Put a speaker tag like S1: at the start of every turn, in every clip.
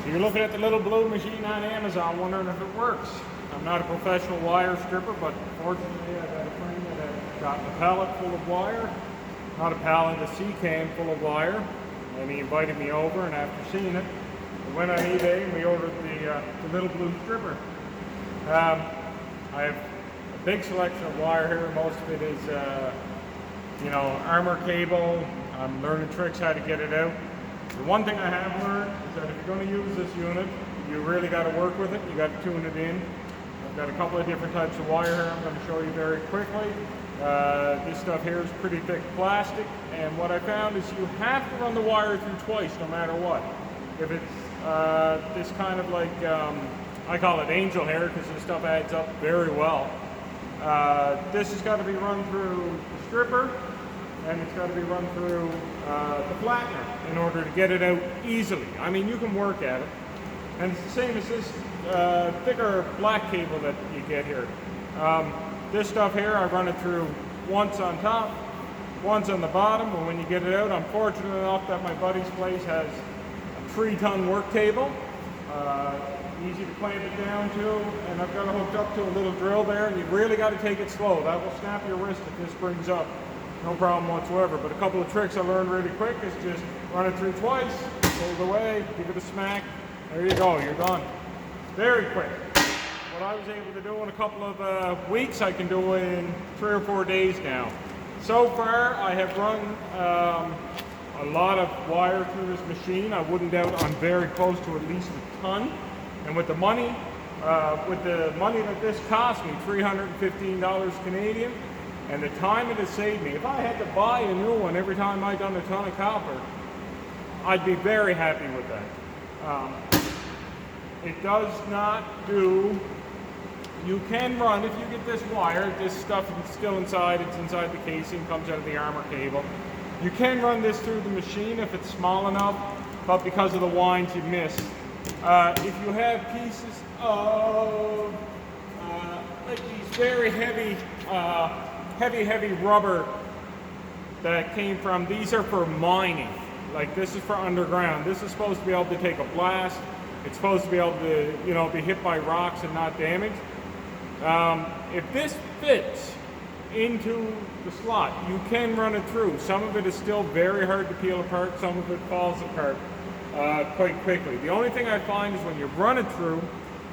S1: So you're looking at the little blue machine on Amazon wondering if it works. I'm not a professional wire stripper, but fortunately I got a friend that had gotten a pallet full of wire. Not a pallet, a sea can full of wire. And he invited me over, and after seeing it, we went on eBay and we ordered the little blue stripper. I have a big selection of wire here. Most of it is, armor cable. I'm learning tricks how to get it out. The one thing I have learned is that if you're going to use this unit, you really got to work with it. You got to tune it in. I've got a couple of different types of wire here I'm going to show you very quickly. This stuff here is pretty thick plastic, and what I found is you have to run the wire through twice no matter what. If it's this kind of like, I call it angel hair because this stuff adds up very well. This has got to be run through the stripper, and it's got to be run through the flattener in order to get it out easily. I mean, you can work at it. And it's the same as this thicker black cable that you get here. This stuff here, I run it through once on top, once on the bottom, and when you get it out, I'm fortunate enough that my buddy's place has a 3-ton work table. Easy to clamp it down to, and I've got it hooked up to a little drill there, and you really got to take it slow. That will snap your wrist if this springs up. No problem whatsoever. But a couple of tricks I learned really quick is just run it through twice, hold away, give it a smack. There you go, you're done. Very quick. What I was able to do in a couple of weeks, I can do in 3 or 4 days now. So far, I have run a lot of wire through this machine. I wouldn't doubt I'm very close to at least a ton. And with the money that this cost me, $315 Canadian, and the time it has saved me, if I had to buy a new one every time I done a ton of copper, I'd be very happy with that. It does not do, you can run, if you get this wire, this stuff is still inside, it's inside the casing, comes out of the armor cable. You can run this through the machine if it's small enough, but because of the winds you miss. If you have pieces of like these very heavy rubber that came from, these are for mining. Like this is for underground. This is supposed to be able to take a blast. It's supposed to be able to, be hit by rocks and not damaged. If this fits into the slot, you can run it through. Some of it is still very hard to peel apart. Some of it falls apart quite quickly. The only thing I find is when you run it through,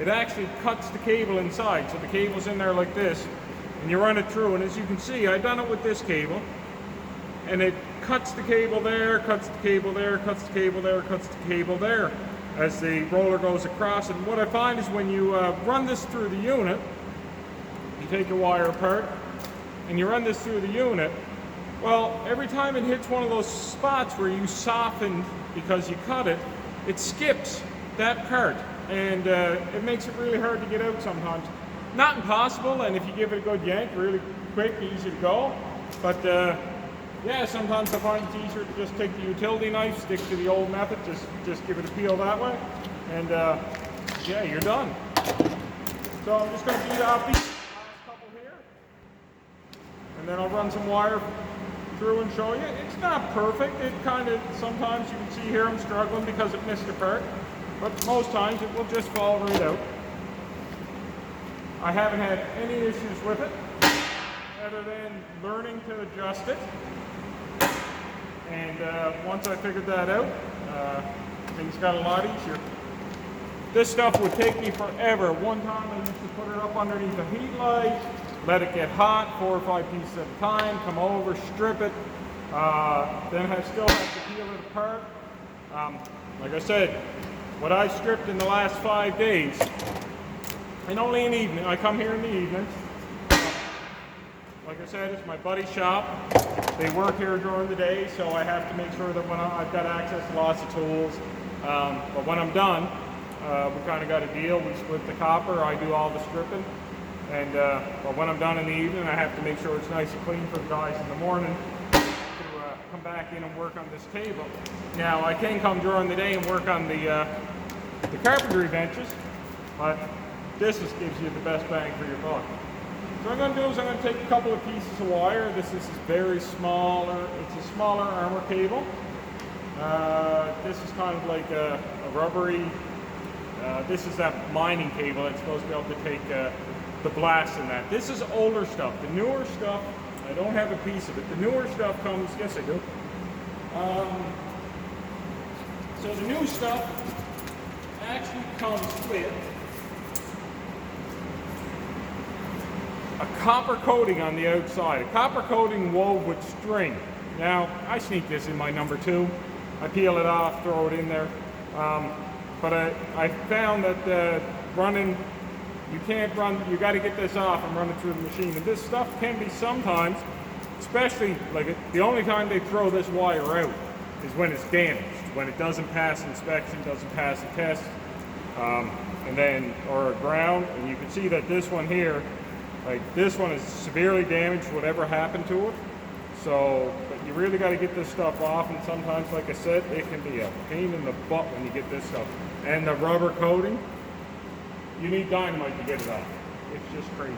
S1: it actually cuts the cable inside. So the cable's in there like this, and you run it through. And as you can see, I've done it with this cable, and it cuts the cable there, cuts the cable there, cuts the cable there, cuts the cable there, as the roller goes across. And what I find is when you run this through the unit, you take your wire apart and you run this through the unit, well, every time it hits one of those spots where you softened because you cut it, it skips that part, and it makes it really hard to get out sometimes. Not impossible, and if you give it a good yank, really quick, easy to go, but yeah, sometimes I find it's easier to just take the utility knife, stick to the old method, just give it a peel that way, and yeah, you're done. So I'm just going to beat off these last couple here, and then I'll run some wire through and show you. It's not perfect. It kind of, sometimes you can see here I'm struggling because it missed a part, but most times it will just fall right out. I haven't had any issues with it, other than learning to adjust it. And once I figured that out, things got a lot easier. This stuff would take me forever. One time I used to put it up underneath a heat light, let it get hot, 4 or 5 pieces at a time, come over, strip it, then I still have to peel it apart. Like I said, what I stripped in the last 5 days, and only in the evening, I come here in the evenings. Like I said, it's my buddy's shop. They work here during the day, so I have to make sure that when I've got access to lots of tools. But when I'm done, we kind of got a deal. We split the copper. I do all the stripping. And but when I'm done in the evening, I have to make sure it's nice and clean for the guys in the morning to come back in and work on this table. Now, I can come during the day and work on the carpentry benches, but this gives you the best bang for your buck. So what I'm going to do is I'm going to take a couple of pieces of wire. This is very smaller. It's a smaller armor cable. This is kind of like a rubbery This is that mining cable that's supposed to be able to take the blast in that. This is older stuff. The newer stuff, I don't have a piece of it. The newer stuff comes, yes I do. So the new stuff actually comes with a copper coating on the outside. A copper coating wove with string. Now, I sneak this in my number 2. I peel it off, throw it in there. But I found that running, you can't run, you got to get this off and run it through the machine. And this stuff can be sometimes, especially like the only time they throw this wire out is when it's damaged, when it doesn't pass inspection, doesn't pass the test, and then, or ground. And you can see that this one here, like this one is severely damaged, whatever happened to it. So, but you really got to get this stuff off, and sometimes, like I said, it can be a pain in the butt when you get this stuff. And the rubber coating, you need dynamite to get it off. It's just crazy.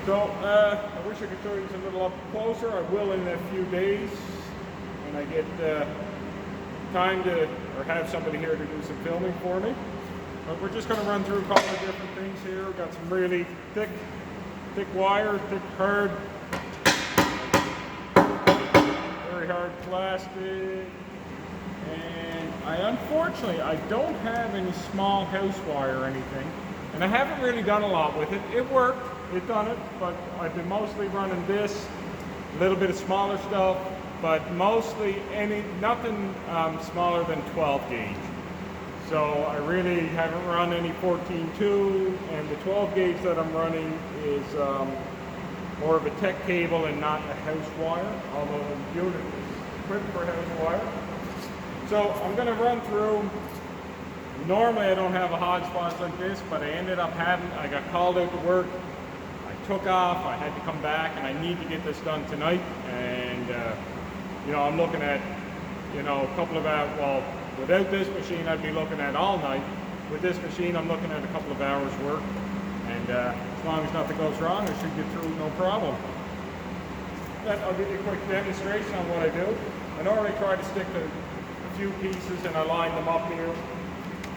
S1: So, I wish I could show you a little up closer. I will in a few days when I get time to, or have somebody here to do some filming for me. But we're just going to run through a couple of different things here. We've got some really thick wire, thick, hard, very hard plastic. And unfortunately, I don't have any small house wire or anything. And I haven't really done a lot with it. It worked, it done it, but I've been mostly running this, a little bit of smaller stuff, but mostly nothing smaller than 12 gauge. So I really haven't run any 14.2, and the 12 gauge that I'm running is more of a tech cable and not a house wire, although the unit is equipped for house wire. So I'm going to run through. Normally I don't have a hodgepodge like this, but I ended up having, I got called out to work, I took off, I had to come back, and I need to get this done tonight. And you know, I'm looking at, you know, a couple of hours, well, without this machine I'd be looking at all night. With this machine I'm looking at a couple of hours work, and as long as nothing goes wrong I should get through no problem. But I'll give you a quick demonstration on what I do. I normally try to stick to a few pieces and I line them up here,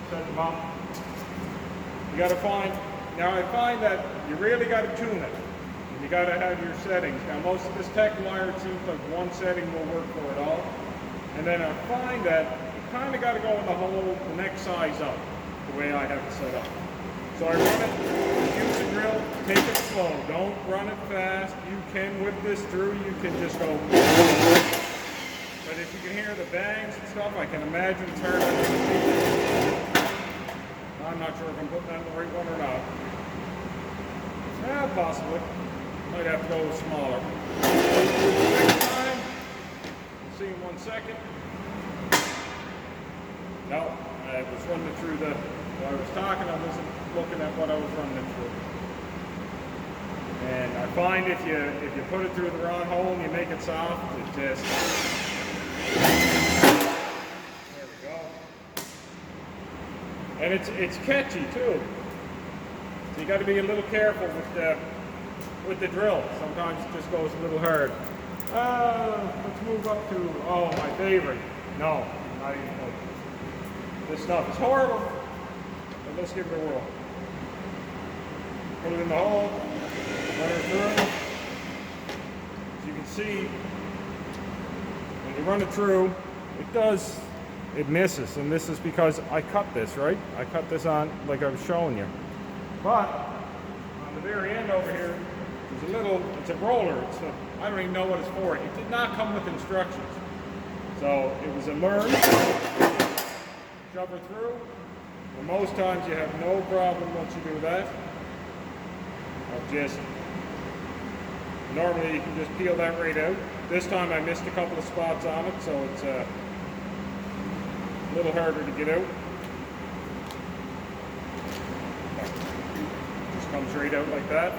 S1: set them up. You got to find, now I find that you really got to tune it. You got to have your settings. Now most of this tech wire, it seems like one setting will work for it all. And then I find that kind of got to go in the hole the next size up, the way I have it set up. So I run it, use the drill, take it slow, don't run it fast. You can whip this through, you can just go. But if you can hear the bangs and stuff, I can imagine it's hard on the machine. I'm not sure if I'm putting that in the right one or not. Yeah, possibly. Might have to go smaller. Next time, we'll see in 1 second. No, I was running it through while I was talking, I wasn't looking at what I was running it through. And I find if you put it through the wrong hole and you make it soft, it just, there we go. And it's catchy too. So you got to be a little careful with the drill. Sometimes it just goes a little hard. Let's move up to, oh, my favorite. No, not even close. This stuff is horrible, but let's give it a whirl. Put it in the hole, run it through. As you can see, when you run it through, it misses, and this is because I cut this, right? I cut this on like I was showing you. But on the very end over here, there's it's a roller. I don't even know what it's for. It did not come with instructions. So it was a learn. Shove it through. And most times you have no problem once you do that. Normally you can just peel that right out. This time I missed a couple of spots on it, so it's a little harder to get out. Just comes right out like that.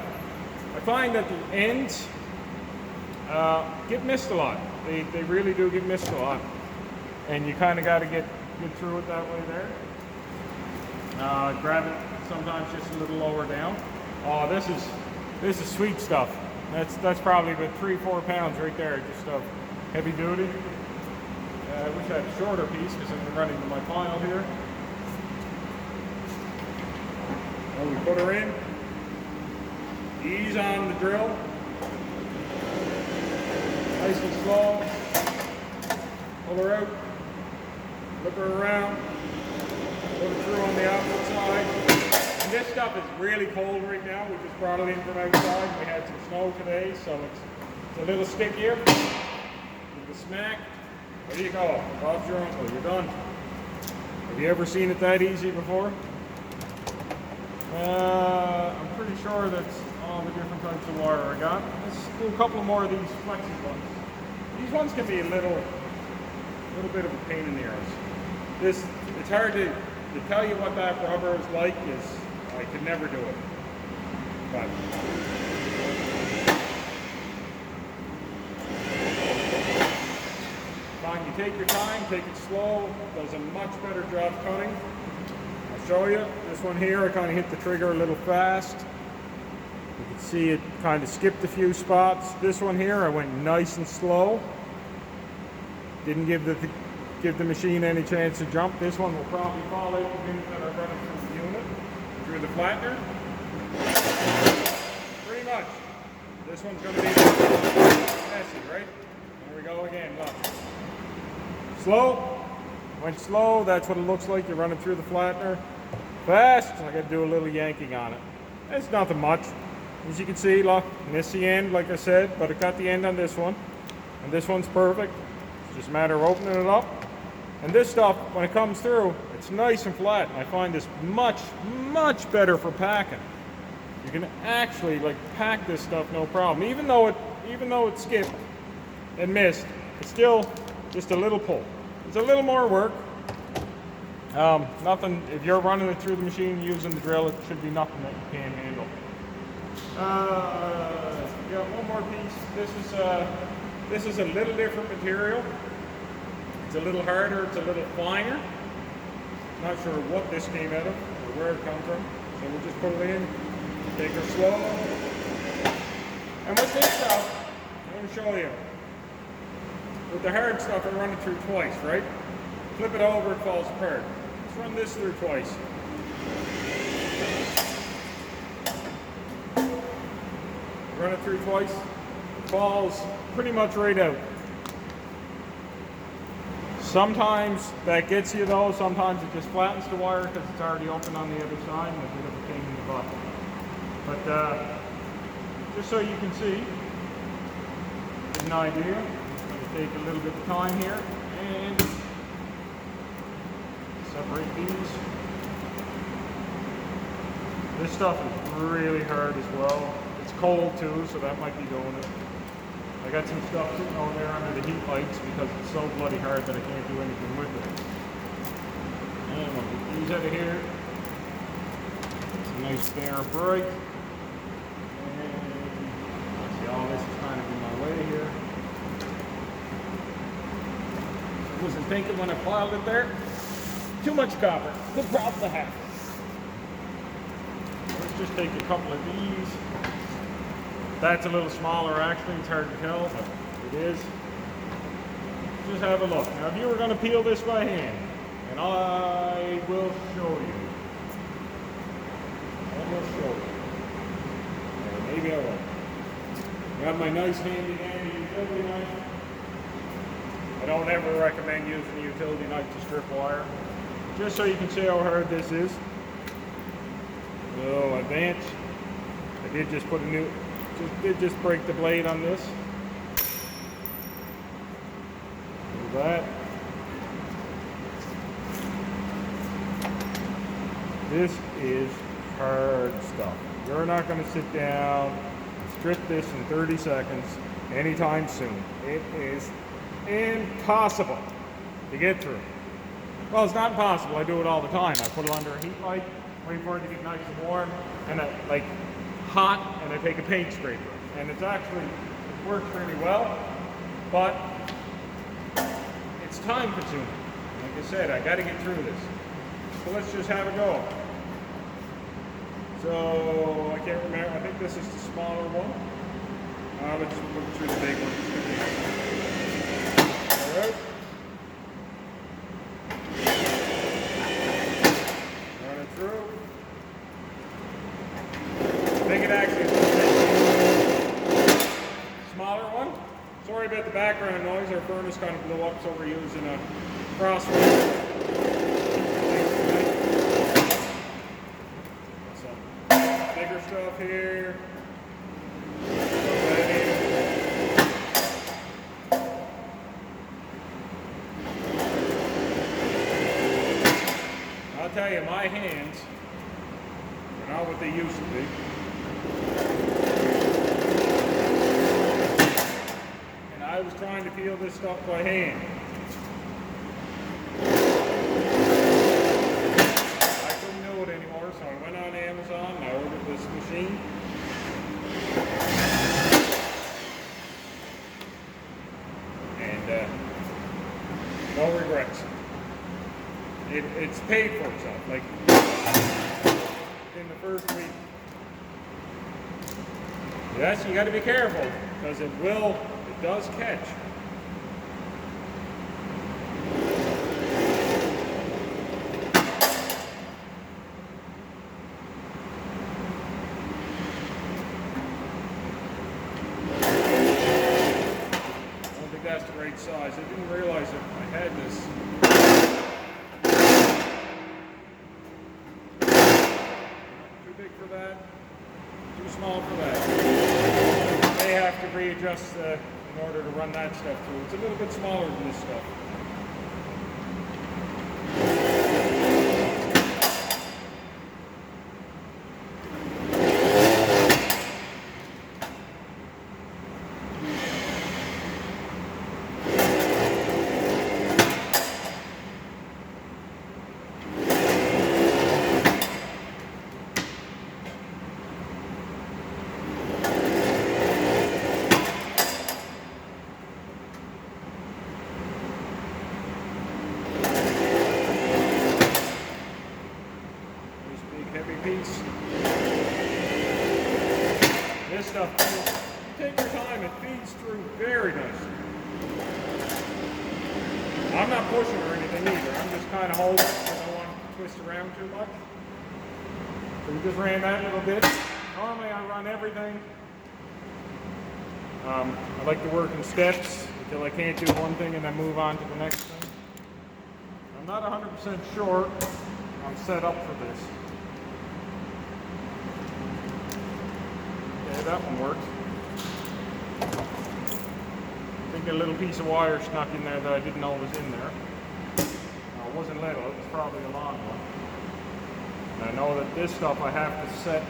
S1: I find that the ends get missed a lot. They really do get missed a lot. And you kind of got to get through it that way there. Grab it sometimes just a little lower down. Oh, this is sweet stuff. That's probably about 3-4 pounds right there, just of heavy duty. I wish I had a shorter piece because I'm running to my pile here. When we put her in, ease on the drill. Nice and slow. Pull her out. Flip her around. Put it through on the opposite side. And this stuff is really cold right now. We just brought it in from outside. We had some snow today, so it's a little stickier. Give it a smack. There you go. Bob's your uncle. You're done. Have you ever seen it that easy before? I'm pretty sure that's all the different types of wire I got. Let's do a couple more of these flexi ones. These ones can be a little bit of a pain in the arse. It's hard to tell you what that rubber is like. I could never do it. But fine, you take your time, take it slow. Does a much better job cutting. I'll show you. This one here, I kind of hit the trigger a little fast. You can see it kind of skipped a few spots. This one here, I went nice and slow. Didn't give the machine any chance to jump. This one will probably fall out the pins that are running through the unit, through the flattener. Pretty much. This one's going to be messy, right? There we go again, look. Slow. Went slow, that's what it looks like. You're running through the flattener. Fast, I got to do a little yanking on it. It's nothing much. As you can see, look, missed the end, like I said, but it got the end on this one. And this one's perfect. It's just a matter of opening it up. And this stuff, when it comes through, it's nice and flat. I find this much, much better for packing. You can actually pack this stuff no problem. Even though it skipped and missed, it's still just a little pull. It's a little more work. Nothing, if you're running it through the machine using the drill, it should be nothing that you can't handle. Yeah, one more piece. This is a little different material. It's a little harder, it's a little finer. Not sure what this came out of or where it comes from. So we'll just put it in, take her slow. And with this stuff, I'm going to show you. With the hard stuff, I run it through twice, right? Flip it over, it falls apart. Let's run this through twice. Run it through twice. It falls pretty much right out. Sometimes that gets you though, sometimes it just flattens the wire because it's already open on the other side and a bit of a pain in the butt. But just so you can see, get an idea, I'm going to take a little bit of time here and separate these. This stuff is really hard as well. It's cold too, so that might be doing it. I got some stuff sitting over there under the heat lights because it's so bloody hard that I can't do anything with it. And we'll get these out of here. It's a nice fair break. And see, all this is kind of in my way here. I wasn't thinking when I filed it there. Too much copper. Good problem to have. Let's just take a couple of these. That's a little smaller actually, it's hard to tell, but it is. Just have a look. Now if you were going to peel this by hand, and I will show you. Or maybe I won't. Got my nice handy utility knife. I don't ever recommend using a utility knife to strip wire. Just so you can see how hard this is. So advance. I did just put a new, just break the blade on this. Do that. This is hard stuff. You're not going to sit down and strip this in 30 seconds anytime soon. It is impossible to get through. Well, it's not impossible. I do it all the time. I put it under a heat light, wait for it to get nice and warm, and like hot, and I take a paint scraper. And it's actually, it works really well, but it's time consuming. Like I said, I got to get through this. So let's just have a go. So I can't remember. I think this is the smaller one. Let's just look through the big one. All right. Run it through. Sorry about the background noise, our furnace kind of blew up, so we're using a crossroad. Some bigger stuff here. I'll tell you, my hands are not what they used to be. And I was trying to peel this stuff by hand. I couldn't do it anymore, so I went on Amazon and I ordered this machine. And no regrets. It's paid for itself, like in the first week. Yes, you got to be careful because it does catch. I don't think that's the right size. I didn't realize that I had this. Big for that, too small for that. They have to readjust in order to run that stuff through. It's a little bit smaller than this stuff. Heavy piece. This stuff, take your time, it feeds through very nicely. I'm not pushing or anything either, I'm just kind of holding it, I don't want to twist around too much. So we just ran that a little bit. Normally I run everything. I like to work in steps until I can't do one thing and then move on to the next thing. I'm not 100% sure I'm set up for this. Okay, that one worked. I think a little piece of wire snuck in there that I didn't know was in there. It wasn't little, it was probably a long one. And I know that this stuff I have to set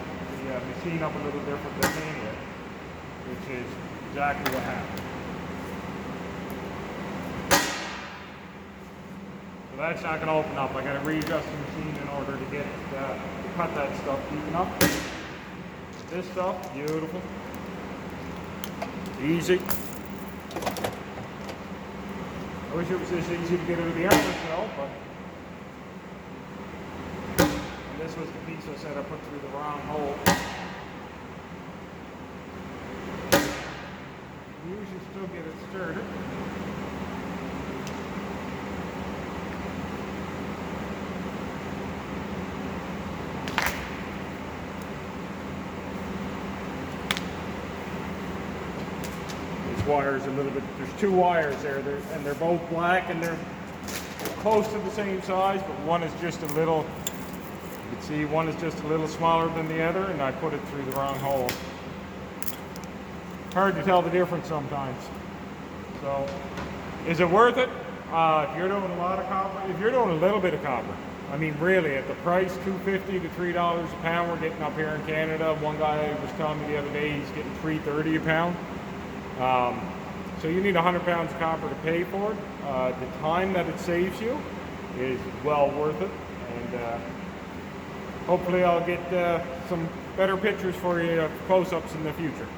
S1: the machine up a little different than manual, which is exactly what happened. So that's not going to open up. I got to readjust the machine in order to get to cut that stuff even up. This stuff, beautiful, easy. I wish it was this easy to get out of the armor cell, but and this was the piece I said I put through the wrong hole. You usually still get it started. Wires a little bit, there's two wires there, and they're both black and they're close to the same size, but one is just a little, you can see one is just a little smaller than the other, and I put it through the wrong hole. Hard to tell the difference sometimes. So, is it worth it? If you're doing a lot of copper, if you're doing a little bit of copper, I mean really at the price, $2.50 to $3 a pound we're getting up here in Canada. One guy was telling me the other day he's getting $3.30 a pound. So you need 100 pounds of copper to pay for it. The time that it saves you is well worth it, and hopefully I'll get some better pictures for you, close-ups in the future.